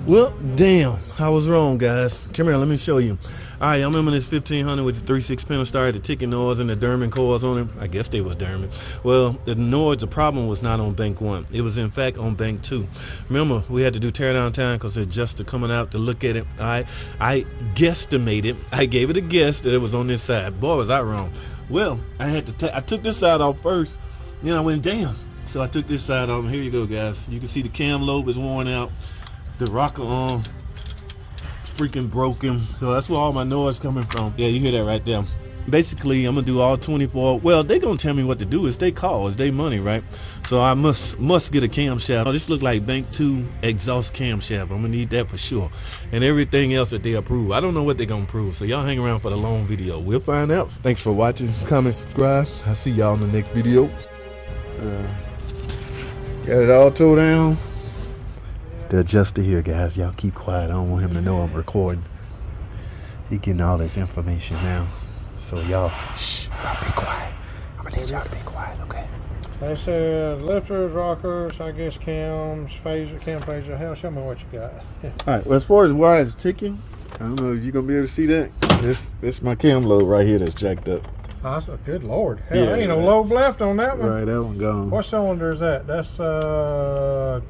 Well, damn, I was wrong, guys. Come here, let me show you. All right, I remember this 1500 with the 3/6 pedal start, the ticking noise and the Derman coils on it. I guess they was Derman. Well, the noise, the problem was not on bank 1. It was in fact on bank 2. Remember, we had to do teardown time because the adjuster coming out to look at it. All right, I guesstimated. I gave it a guess that it was on this side. Boy, was I wrong. Well, I took this side off first. Then I went, damn. So I took this side off. And here you go, guys. You can see the cam lobe is worn out. The rocker arm freaking broken, so that's where all my noise coming from. Yeah, you hear that right there. Basically, I'm gonna do all 24. Well, they gonna tell me what to do. It's their call, it's their money, right? So I must get a camshaft. Oh, this look like bank 2 exhaust camshaft. I'm gonna need that for sure, and everything else that they approve. I don't know what they're gonna approve, so y'all hang around for the long video. We'll find out. Thanks for watching. Comment, subscribe. I'll see y'all in the next video. Got it all towed down. The adjuster here, guys, y'all keep quiet. I don't want him to know I'm recording. He getting all this information now. So y'all, shh, y'all be quiet. I'm gonna need y'all to be quiet, okay? They said lifters, rockers, I guess cams, phaser, cam phaser. Hell, show me what you got. All right, well, as far as why it's ticking, I don't know if you're gonna be able to see that. This my cam load right here that's jacked up. Oh, that's a good lord. Hell, yeah, ain't no lobe left on that one. Right, that one gone. What cylinder is that? That's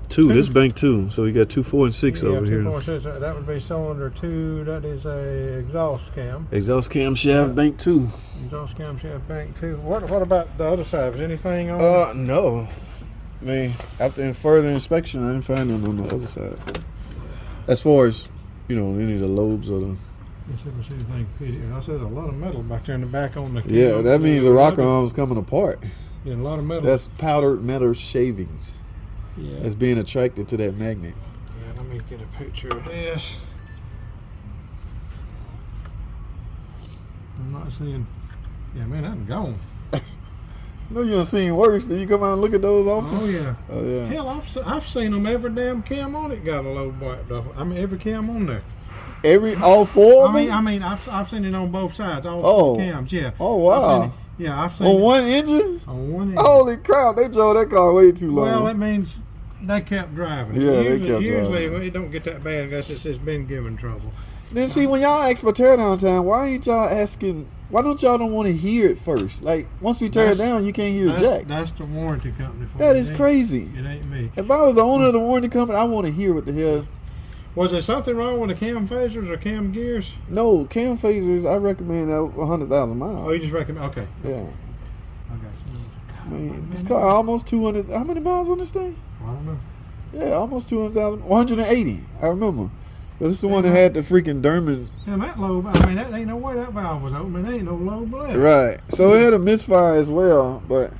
2. This is bank 2, so you got 2, 4, and 6 over 2, here. 4, 6. That would be cylinder 2. That is a exhaust cam. Exhaust cam shaft, bank 2. Exhaust cam shaft, bank 2. What about the other side? Was anything on? No. I mean, after further inspection, I didn't find them on the other side. As far as, you know, any of the lobes or the. I said a lot of metal back there in the back on the. Yeah, that means the rocker arm's coming apart. Yeah, a lot of metal. That's powdered metal shavings. Yeah. That's being attracted to that magnet. Yeah, let me get a picture of this. I'm not seeing. Yeah, man, that's gone. No, you done seen worse. Do you come out and look at those often? Oh yeah. Oh yeah. Hell, I've seen them. Every damn cam on it got a lobe wiped off. I mean, every cam on there. All 4 of them? I mean, I've seen it on both sides. All 4 cams. Yeah. Oh wow. I've seen on it. one engine? On one engine. Holy crap! They drove that car way too long. Well, that means they kept driving. Yeah, they kept driving. Usually, it don't get that bad unless it's been given trouble. Then see, when y'all ask for teardown time, why ain't y'all asking? Why don't y'all want to hear it first? Like once we tear it down, you can't hear jack. That's the warranty company. That is crazy. It ain't me. If I was the owner of the warranty company, I want to hear what the hell. Was there something wrong with the cam phasers or cam gears? No, cam phasers. I recommend 100,000 miles. Oh, you just recommend? Okay. Yeah. I got you. I mean, this car almost 200. How many miles on this thing? I don't know. Yeah, almost 200,000. 180. I remember. This is the one that had the freaking Dermans. Yeah, that lobe. I mean, that ain't no way that valve was open. There ain't no lobe left. Right. So it had a misfire as well, but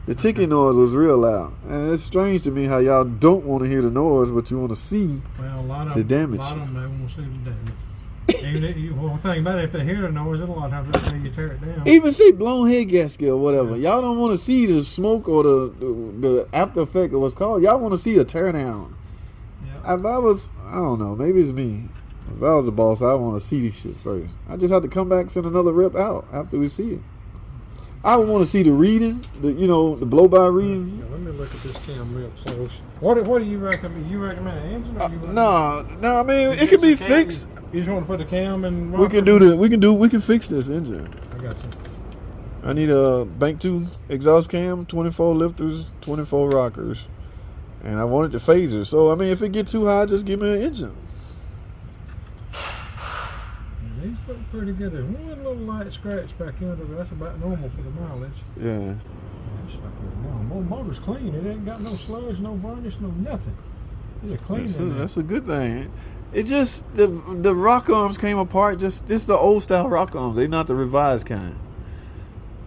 the ticking noise was real loud. And it's strange to me how y'all don't want to hear the noise, but you want to see the damage. A lot of them, they want to see the damage. Well, think about it, if they hear the noise, a lot of times they'll tell you tear it down. Even see blown head gasket or whatever. Y'all don't want to see the smoke or the after effect of what's called. Y'all want to see a tear down. Yeah. If I was, I don't know, maybe it's me. If I was the boss, I want to see this shit first. I just have to come back and send another rep out after we see it. I would want to see the reading, the blow-by reading. Yeah, let me look at this cam real close. What do you recommend? You recommend an engine? Or No. I mean, it can be fixed. You just want to put the cam in? We can fix this engine. I got you. I need a bank 2 exhaust cam, 24 lifters, 24 rockers, and I wanted the phaser. So I mean, if it gets too high, just give me an engine. These look pretty good. There's one little light scratch back under, but that's about normal for the mileage. Yeah. The motor's clean. It ain't got no sludge, no varnish, no nothing. It's clean. That's a good thing. It just the rock arms came apart. This is the old style rock arms. They're not the revised kind.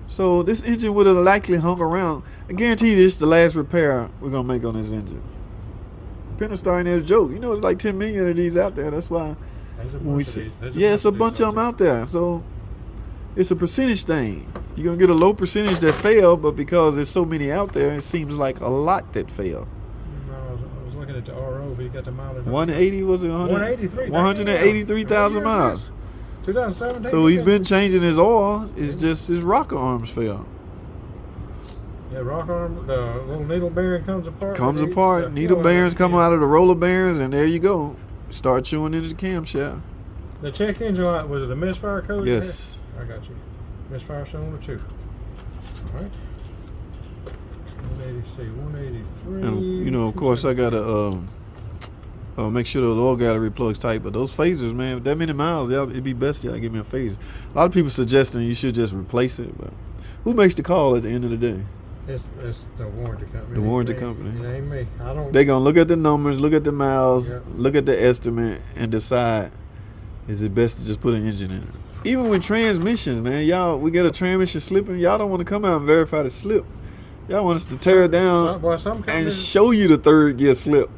So this engine would have likely hung around. I guarantee you this is the last repair we're gonna make on this engine. Pentastar ain't there a joke. You know, it's like 10 million of these out there. That's why it's a bunch of them out there. So it's a percentage thing. You're gonna get a low percentage that fail, but because there's so many out there, it seems like a lot that fail. I was looking at the RO, but you got the mileage. 180 was it? 183,000 miles. 2017. So he's been changing his oil. It's just his rocker arms fail. Yeah, rocker arm, the little needle bearing comes apart. Needle bearings come out of the roller bearings, and there you go. Start chewing into the camshaft. The check engine light, was it a misfire code? Yes. I got you. Misfire cylinder 2. All right. 180C, 183. And you know, of course, I gotta make sure those oil gallery plugs tight. But those phasers, man, with that many miles, it'd be best y'all give me a phaser. A lot of people suggesting you should just replace it, but who makes the call at the end of the day? It's the warranty company. The warranty company. It ain't me. I don't. They gonna look at the numbers, look at the miles, Yep. look at the estimate, and decide is it best to just put an engine in it. Even with transmissions, man, y'all, we get a transmission slipping, y'all don't want to come out and verify the slip. Y'all want us to tear it down Some and companies, show you the third gear slip.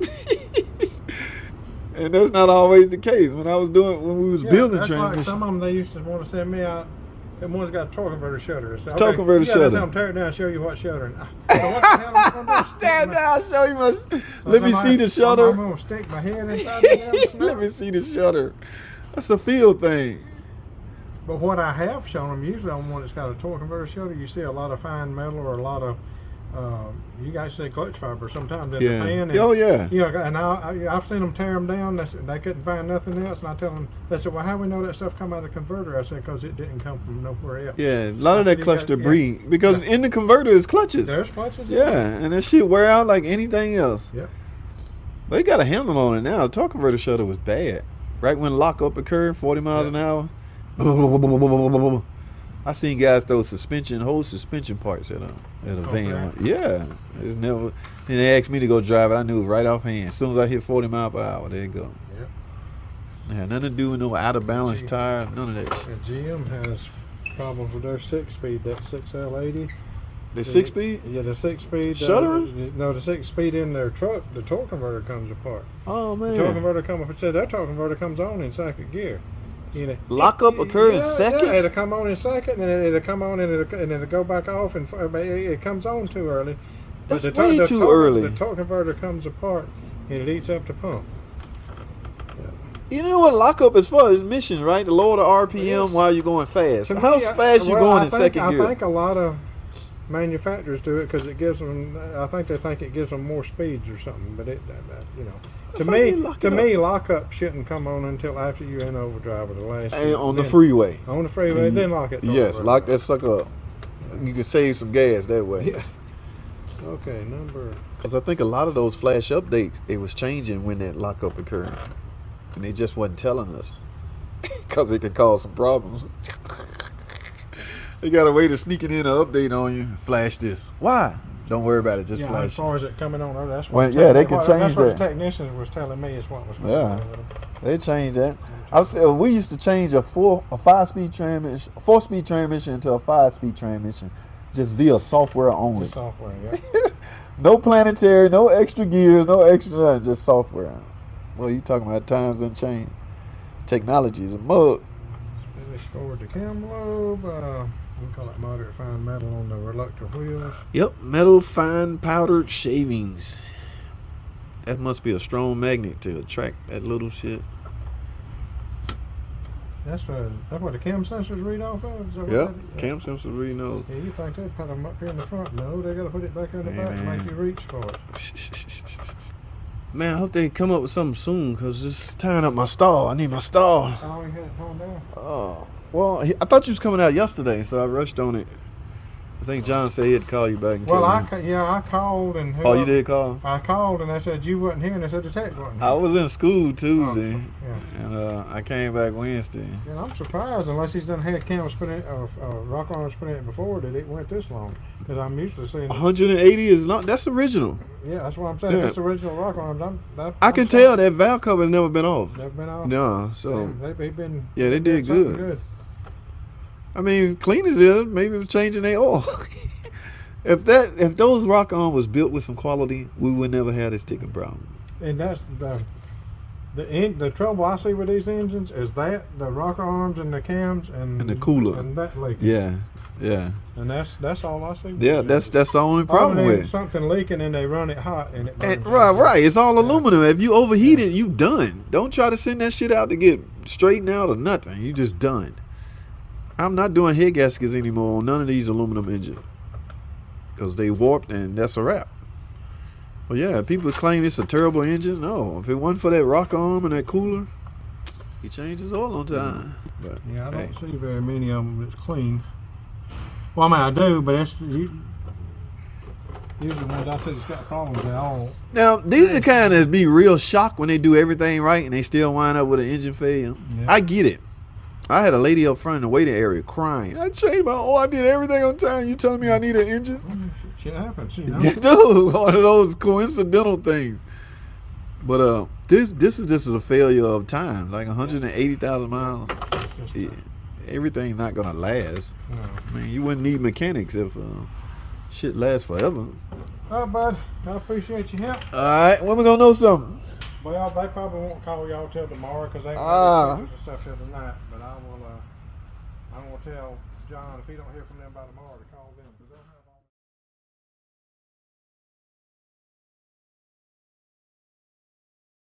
And that's not always the case. When we was building that's like transmissions. some of them, they used to want to send me out. And one's got a torque converter shutter. So, Torque converter shutter. Tell them, tear it down, show you what shutter. So what the hell am I going to do? Stand down, show you my. Let me see the I'm shutter. going to stick my head inside the damn Let me see the shutter. That's a field thing. But what I have shown them, usually on one that's got a torque converter shutter, you see a lot of fine metal or a lot of, you guys say clutch fiber sometimes in the pan. And, Oh, yeah. You know, and I've seen them tear them down. They couldn't find nothing else. And I tell them, they said, well, how do we know that stuff come out of the converter? I said, because it didn't come from nowhere else. Yeah, a lot of that You clutch got- debris. Because in the converter is clutches. There's clutches. Yeah, and that shit wear out like anything else. Yep. They got a handle on it now. The torque converter shutter was bad. Right when lockup occurred, 40 miles an hour. I seen guys throw whole suspension parts at a van. man. Yeah, it's never. And they asked me to go drive it. I knew it right off hand. As soon as I hit 40 miles per hour, there you go. Yep. Yeah, nothing to do with no out of balance tire, none of that shit. And GM has problems with their 6-speed, that 6L80. The 6-speed? Yeah, the 6-speed. Shuttering? No, the 6-speed in their truck, the torque converter comes apart. Oh The torque man. converter comes up. It said that torque converter comes on in second gear. You know, Lockup occur in seconds? Yeah, it'll come on in second, and it'll come on, and it'll go back off, and it comes on too early. But That's way too early. The torque converter comes apart, and it eats up the pump. You know what lockup is for? It's mission, right? To lower the RPM Yes. while you're going fast. To How me, fast you going in second I gear? think a lot of manufacturers do it because it gives them. I think they think it gives them more speeds or something. But you know, to If I me, did lock it lockup shouldn't come on until after you're in overdrive or the last. And on the then- freeway. On the freeway, then lock it. Yes, lock that sucker up. You can save some gas that way. Yeah. Okay, number. Because I think a lot of those flash updates, it was changing when that lockup occurred. And they just wasn't telling us. Because it could cause some problems. They got a way to sneak it in an update on you. Flash this. Why? Don't worry about it. Just Yeah, flash as far as it coming on, that's Well, what. yeah, they can change That's what that. the technicians was telling me is what was. going Yeah. on with them. They changed that. I was saying we used to change a 4-speed transmission into a 5-speed transmission, just via software only. The software, yeah. No planetary, no extra gears, no extra nothing, just software. Well, you talking about times and change. Technology is a mug. Finish forward the cam lobe. We call it moderate fine metal on the reluctor wheels. Yep, metal fine powdered shavings. That must be a strong magnet to attract that little shit. That's what the cam sensors read off of. Is that what Yep, that- cam sensor really knows. Yeah, you think they'd put them up here in the front? No, they got to put it back in the back and Man. make you reach for it. Man, I hope they come up with something soon because it's tying up my stall. I need my stall. Oh, you had it torn down. Oh, well, I thought you was coming out yesterday, so I rushed on it. I think John said he'd call you back and tell Well, me. I called and. Oh, you did call? I called and they said you wasn't here, and they said the tech wasn't here. I was in school Tuesday, Yeah. and I came back Wednesday. And I'm surprised, unless he's done had cams put in, rock arms put in it before, that it went this long. Because I'm used to seeing. 180 is long. That's original. Yeah, that's what I'm saying. Yeah. If it's original rock arms, I can tell that valve cover has never been off. They've been off. No, so They've been. yeah, they did something good. I mean, clean as it is, maybe it was changing their oil. If those rock arm was built with some quality, we would never have this ticking problem. And that's the trouble I see with these engines is that the rocker arms and the cams and the cooler. and that leaking. Yeah, yeah, And that's all I see. with yeah. these That's the only problem Other than with. something leaking and they run it hot and it burns. Right. It's all aluminum. If you overheat it, you done. Don't try to send that shit out to get straightened out or nothing. You just done. I'm not doing head gaskets anymore on none of these aluminum engines because they warped and that's a wrap. Well, yeah, people claim it's a terrible engine. No, if it wasn't for that rock arm and that cooler, he changed his oil on time. But Yeah, I don't hey, see very many of them that's clean. Well, I mean, I do, but that's usually the ones I see that's got problems. They all. now these are kind of be real shocked when they do everything right and they still wind up with an engine failure. Yeah. I get it. I had a lady up front in the waiting area crying. I changed my oil. I did everything on time. You telling me I need an engine? Shit happens, you know. Dude, one of those coincidental things. But this is just a failure of time, like 180,000 miles. Yeah, everything's not gonna last. No. I mean, you wouldn't need mechanics if shit lasts forever. Oh, bud, I appreciate your help. All right, when we gonna know something? Well, they probably won't call y'all till tomorrow because they Ah. and stuff till tonight. But I will tell John if he don't hear from them by tomorrow to call them.